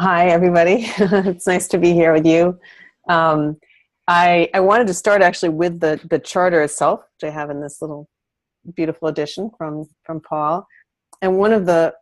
Hi, everybody. It's nice to be here with you. Um, I wanted to start actually with the charter itself, which I have in this little beautiful edition from Paul. And one of the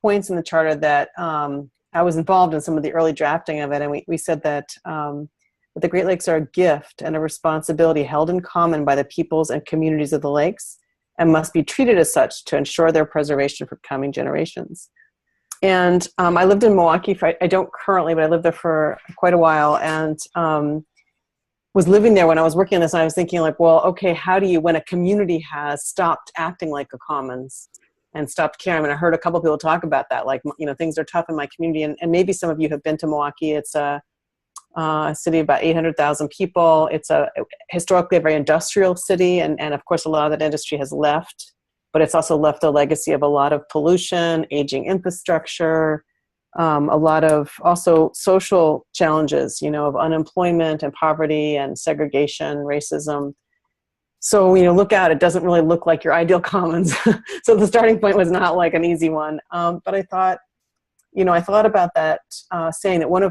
points in the charter that I was involved in some of the early drafting of it, and we said that the Great Lakes are a gift and a responsibility held in common by the peoples and communities of the lakes, and must be treated as such to ensure their preservation for coming generations. And I lived in Milwaukee. I don't currently, but I lived there for quite a while, and was living there when I was working on this. And I was thinking, like, well, okay, how do you, when a community has stopped acting like a commons and stopped caring? I mean, I heard a couple people talk about that, like, things are tough in my community, and maybe some of you have been to Milwaukee. It's a city of about 800,000 people. It's historically a very industrial city, and of course, a lot of that industry has left. But it's also left a legacy of a lot of pollution, aging infrastructure, a lot of also social challenges, of unemployment and poverty and segregation, racism. So, look out, it doesn't really look like your ideal commons. So the starting point was not like an easy one. But I thought, I thought about that, saying that one of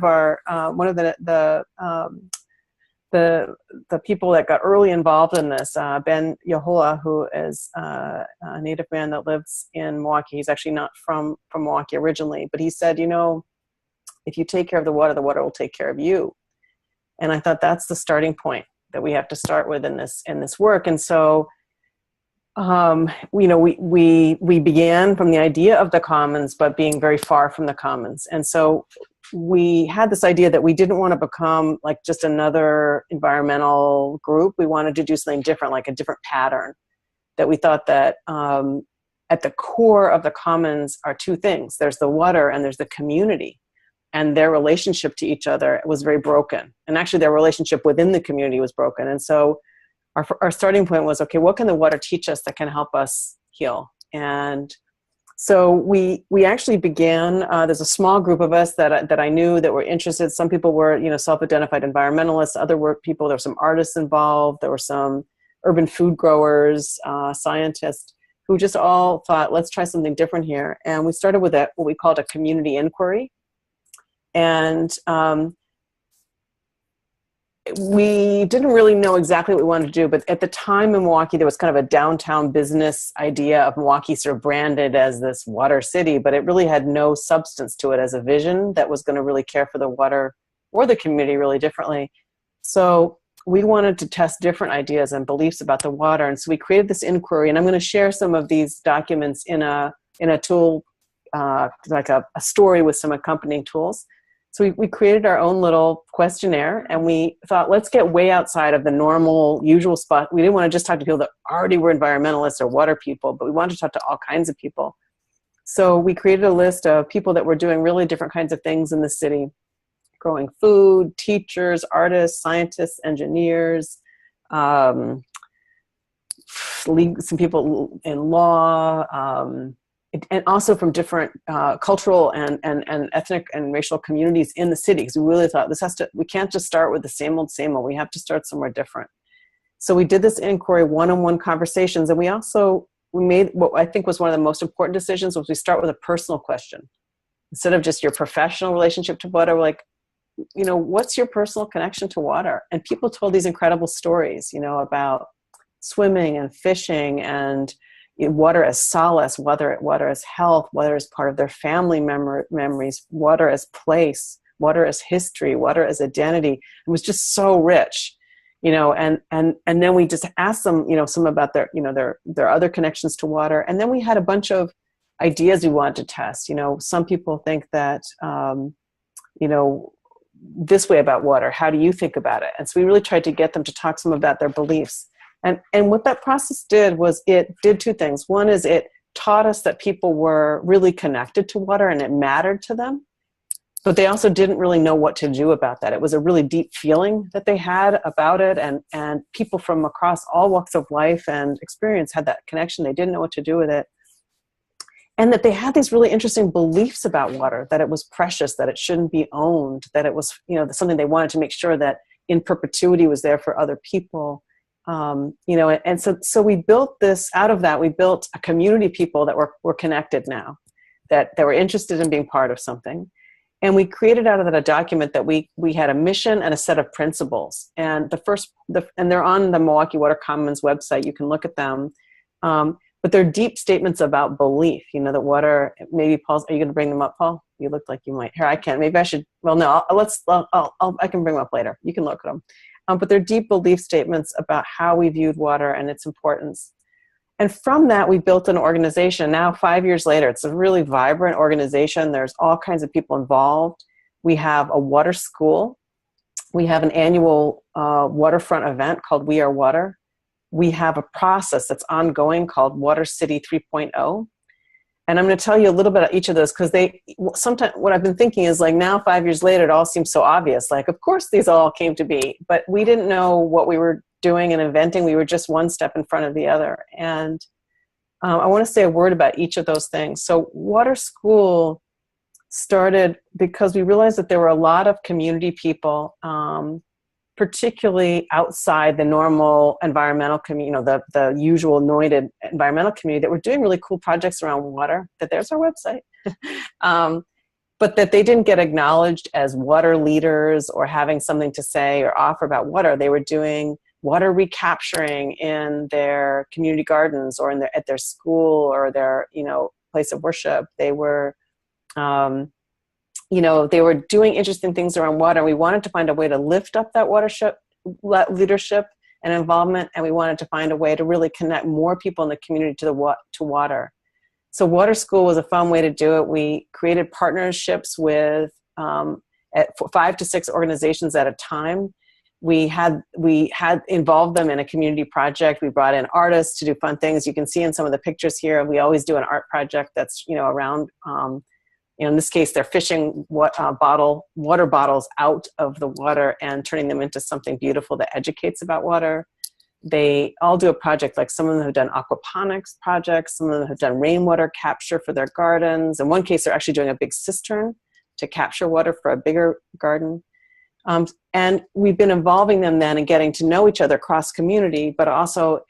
the people that got early involved in this, Ben Yahola, who is a Native man that lives in Milwaukee. He's actually not from Milwaukee originally, but he said, if you take care of the water will take care of you. And I thought that's the starting point that we have to start with in this work. And so, we began from the idea of the commons, but being very far from the commons. And so we had this idea that we didn't want to become like just another environmental group. We wanted to do something different, like a different pattern. That we thought that at the core of the commons are two things. There's the water and there's the community. And their relationship to each other was very broken. And actually their relationship within the community was broken. And so our starting point was, okay, what can the water teach us that can help us heal? And so we actually began, there's a small group of us that I knew that were interested. Some people were, self-identified environmentalists, other were people, there were some artists involved, there were some urban food growers, scientists, who just all thought, let's try something different here. And we started with what we called a community inquiry. And we didn't really know exactly what we wanted to do, but at the time in Milwaukee, there was kind of a downtown business idea of Milwaukee sort of branded as this water city, but it really had no substance to it as a vision that was going to really care for the water or the community really differently. So we wanted to test different ideas and beliefs about the water. And so we created this inquiry, and I'm going to share some of these documents in a tool, like a story with some accompanying tools. So we created our own little questionnaire, and we thought, let's get way outside of the normal, usual spot. We didn't want to just talk to people that already were environmentalists or water people, but we wanted to talk to all kinds of people. So we created a list of people that were doing really different kinds of things in the city, growing food, teachers, artists, scientists, engineers, some people in law, and also from different cultural and ethnic and racial communities in the city. Because we really thought we can't just start with the same old. We have to start somewhere different. So we did this inquiry, one-on-one conversations, and we made what I think was one of the most important decisions was we start with a personal question. Instead of just your professional relationship to water, we're like, what's your personal connection to water? And people told these incredible stories, about swimming and fishing and water as solace, water as health, water as part of their family memories, water as place, water as history, water as identity. It was just so rich, and then we just asked them, some about their other connections to water. And then we had a bunch of ideas we wanted to test. Some people think that, this way about water. How do you think about it? And so we really tried to get them to talk some about their beliefs. And what that process did was it did two things. One is it taught us that people were really connected to water and it mattered to them, but they also didn't really know what to do about that. It was a really deep feeling that they had about it, and people from across all walks of life and experience had that connection. They didn't know what to do with it. And that they had these really interesting beliefs about water, that it was precious, that it shouldn't be owned, that it was, something they wanted to make sure that in perpetuity was there for other people. And so we built this, out of that, we built a community of people that were connected now, that were interested in being part of something. And we created out of that a document that we had a mission and a set of principles. And and they're on the Milwaukee Water Commons website. You can look at them. But they're deep statements about belief. You know, that water, maybe Paul's, are you going to bring them up, Paul? You look like you might. Here, I can't. Maybe I should. Well, no, I can bring them up later. You can look at them. But they're deep belief statements about how we viewed water and its importance. And from that, we built an organization. Now, 5 years later, it's a really vibrant organization. There's all kinds of people involved. We have a water school. We have an annual waterfront event called We Are Water. We have a process that's ongoing called Water City 3.0. And I'm going to tell you a little bit about each of those, because sometimes what I've been thinking is, like, now 5 years later, it all seems so obvious. Like, of course these all came to be, but we didn't know what we were doing and inventing. We were just one step in front of the other. And I want to say a word about each of those things. So Water School started because we realized that there were a lot of community people, particularly outside the normal environmental community, you know, the usual anointed environmental community, that were doing really cool projects around water, that there's our website, but that they didn't get acknowledged as water leaders or having something to say or offer about water. They were doing water recapturing in their community gardens or at their school or their, you know, place of worship. They were, they were doing interesting things around water. We wanted to find a way to lift up that leadership and involvement, and we wanted to find a way to really connect more people in the community to water. So Water School was a fun way to do it. We created partnerships with 5 to 6 organizations at a time. We had involved them in a community project. We brought in artists to do fun things. You can see in some of the pictures here, we always do an art project that's, you know, around, in this case, they're fishing water bottles out of the water and turning them into something beautiful that educates about water. They all do a project, like some of them have done aquaponics projects, some of them have done rainwater capture for their gardens. In one case, they're actually doing a big cistern to capture water for a bigger garden. And we've been involving them then and getting to know each other cross community, but also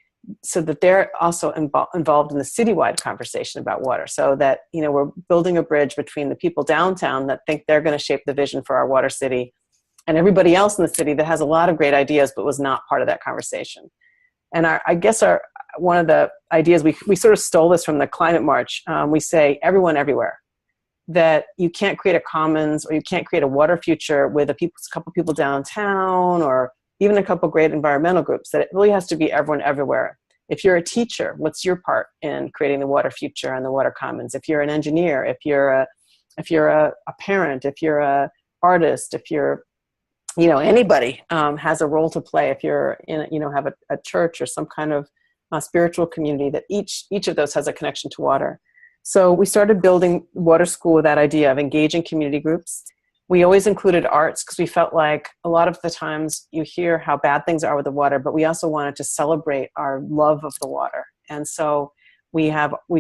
so that they're also involved in the citywide conversation about water, so that, you know, we're building a bridge between the people downtown that think they're going to shape the vision for our water city and everybody else in the city that has a lot of great ideas but was not part of that conversation. And one of the ideas, we sort of stole this from the climate march. We say everyone everywhere, that you can't create a commons or you can't create a water future with a couple people downtown or even a couple great environmental groups, that it really has to be everyone everywhere. If you're a teacher, what's your part in creating the water future and the water commons? If you're an engineer, if you're a parent, if you're a artist, if you're, you know, anybody has a role to play. If you're in, you know, have a church or some kind of spiritual community, that each of those has a connection to water. So we started building Water School with that idea of engaging community groups. We always included arts because we felt like a lot of the times you hear how bad things are with the water, but we also wanted to celebrate our love of the water. And so we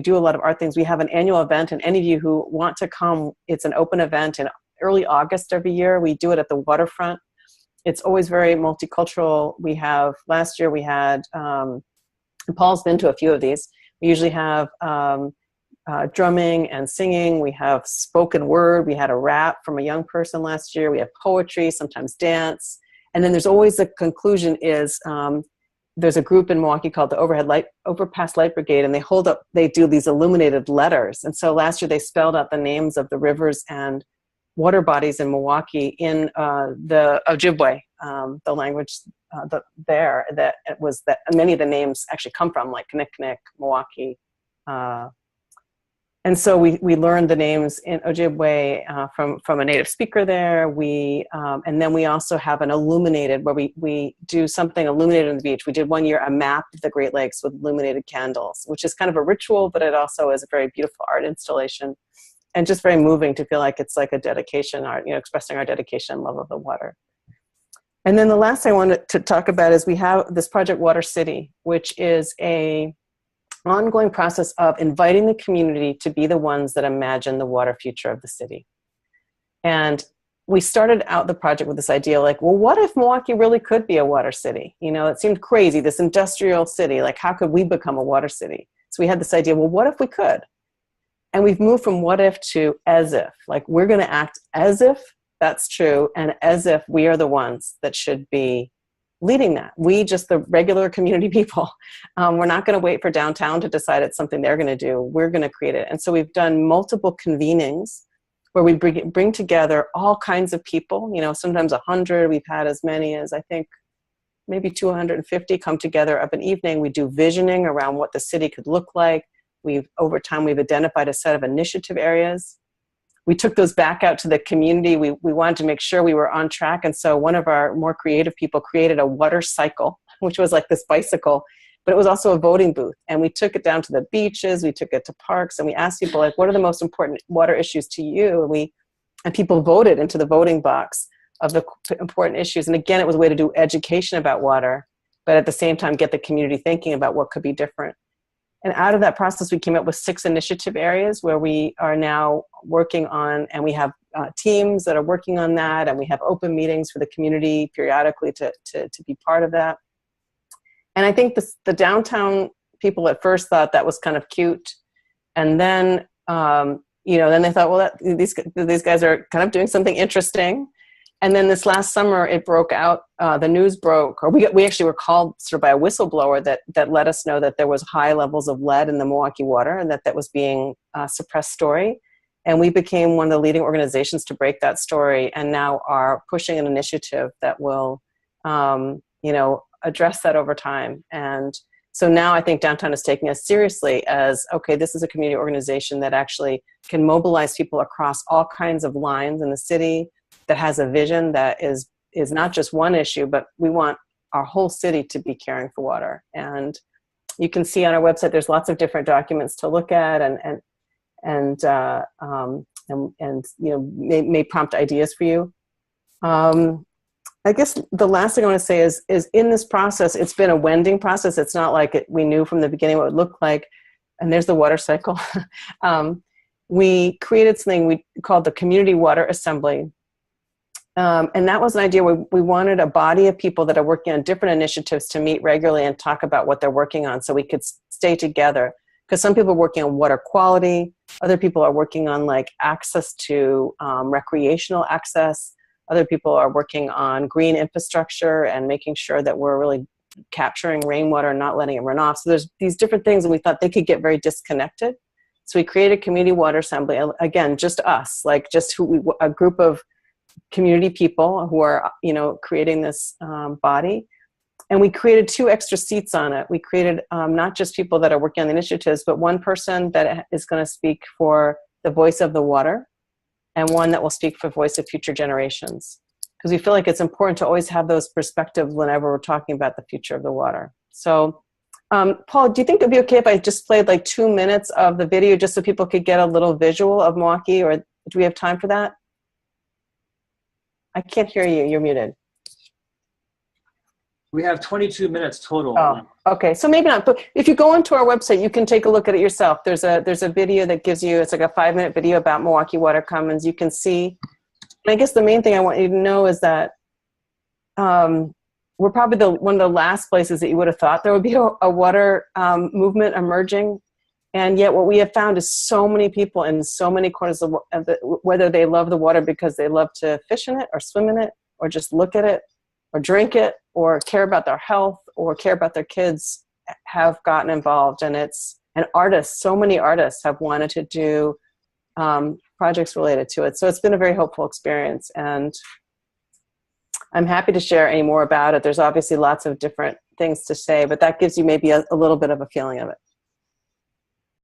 do a lot of art things. We have an annual event, and any of you who want to come, it's an open event in early August every year. We do it at the waterfront. It's always very multicultural. Last year we had, Paul's been to a few of these. We usually have drumming and singing. We have spoken word. We had a rap from a young person last year. We have poetry, sometimes dance. And then there's always a conclusion is, there's a group in Milwaukee called the Overpass Light Brigade, and they do these illuminated letters. And so last year they spelled out the names of the rivers and water bodies in Milwaukee in the Ojibwe, the language there, that it was that many of the names actually come from, like Kinnick, Milwaukee. And so we learned the names in Ojibwe from a native speaker there. And then we also have an illuminated, where we do something illuminated on the beach. We did one year a map of the Great Lakes with illuminated candles, which is kind of a ritual, but it also is a very beautiful art installation and just very moving to feel like it's like a dedication, art, you know, expressing our dedication and love of the water. And then the last thing I wanted to talk about is we have this project Water City, which is a ongoing process of inviting the community to be the ones that imagine the water future of the city. And we started out the project with this idea, like, well, what if Milwaukee really could be a water city? You know, it seemed crazy, this industrial city, like how could we become a water city? So we had this idea, well, what if we could? And we've moved from what if to as if. Like, we're going to act as if that's true, and as if we are the ones that should be leading that. We, just the regular community people, we're not going to wait for downtown to decide it's something they're going to do. We're going to create it. And so we've done multiple convenings where we bring together all kinds of people, sometimes 100. We've had as many as, I think, maybe 250 come together of an evening. We do visioning around what the city could look like. Over time, we've identified a set of initiative areas. We took those back out to the community. We wanted to make sure we were on track. And so one of our more creative people created a water cycle, which was like this bicycle, but it was also a voting booth. And we took it down to the beaches, we took it to parks, and we asked people, like, what are the most important water issues to you? And people voted into the voting box of the important issues. And again, it was a way to do education about water, but at the same time, get the community thinking about what could be different. And out of that process, we came up with 6 initiative areas where we are now working on, and we have teams that are working on that, and we have open meetings for the community periodically to be part of that. And I think the downtown people at first thought that was kind of cute. And then, then they thought, well, these guys are kind of doing something interesting. And then this last summer, it broke out, the news broke, or we actually were called sort of by a whistleblower that let us know that there was high levels of lead in the Milwaukee water, and that was being a suppressed story. And we became one of the leading organizations to break that story, and now are pushing an initiative that will, address that over time. And so now I think downtown is taking us seriously as, okay, this is a community organization that actually can mobilize people across all kinds of lines in the city, that has a vision that is not just one issue, but we want our whole city to be caring for water. And you can see on our website, there's lots of different documents to look at, and may prompt ideas for you. I guess the last thing I want to say is in this process, it's been a wending process. It's not like we knew from the beginning what it would look like. And there's the water cycle. We created something we called the Community Water Assembly. And that was an idea where we wanted a body of people that are working on different initiatives to meet regularly and talk about what they're working on, so we could stay together. Because some people are working on water quality, other people are working on like access to recreational access, other people are working on green infrastructure and making sure that we're really capturing rainwater and not letting it run off. So there's these different things, and we thought they could get very disconnected. So we created a community water assembly, again, just us, like just a group of community people who are, creating this body. And we created 2 extra seats on it. We created not just people that are working on the initiatives, but one person that is going to speak for the voice of the water, and one that will speak for the voice of future generations. Because we feel like it's important to always have those perspectives whenever we're talking about the future of the water. So, Paul, do you think it'd be okay if I just played like 2 minutes of the video just so people could get a little visual of Milwaukee, or do we have time for that? I can't hear you. You're muted. We have 22 minutes total. Oh, okay. So maybe not. But if you go onto our website, you can take a look at it yourself. There's a video that gives you, it's like a 5-minute video about Milwaukee Water Commons. You can see. And I guess the main thing I want you to know is that we're probably one of the last places that you would have thought there would be a water movement emerging. And yet what we have found is so many people in so many corners of whether they love the water because they love to fish in it or swim in it or just look at it or drink it or care about their health or care about their kids, have gotten involved. And artists, so many artists have wanted to do projects related to it. So it's been a very hopeful experience. And I'm happy to share any more about it. There's obviously lots of different things to say, but that gives you maybe a little bit of a feeling of it.